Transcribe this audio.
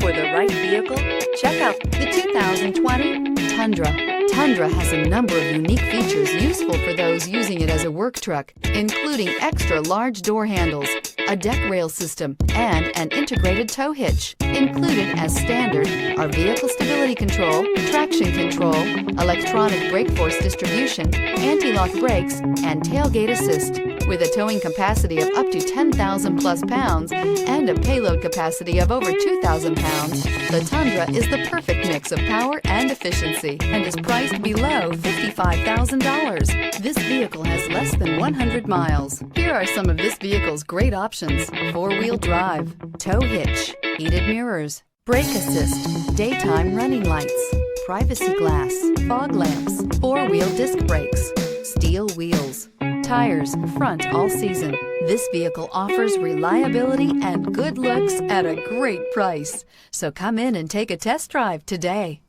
for the right vehicle? Check out the 2020 Tundra. Tundra has a number of unique features useful for those using it as a work truck, including extra large door handles, a deck rail system, and an integrated tow hitch. Included as standard are vehicle stability control, traction control, electronic brake force distribution, anti-lock brakes, and tailgate assist. With a towing capacity of up to 10,000 plus pounds and a payload capacity of over 2,000 pounds, the Tundra is the perfect mix of power and efficiency and is priced below $55,000. This vehicle has less than 100 miles. Here are some of this vehicle's great options: four-wheel drive, tow hitch, heated mirrors, brake assist, daytime running lights, privacy glass, fog lamps, four-wheel disc brakes, steel wheels, tires, front all season. This vehicle offers reliability and good looks at a great price. So come in and take a test drive today.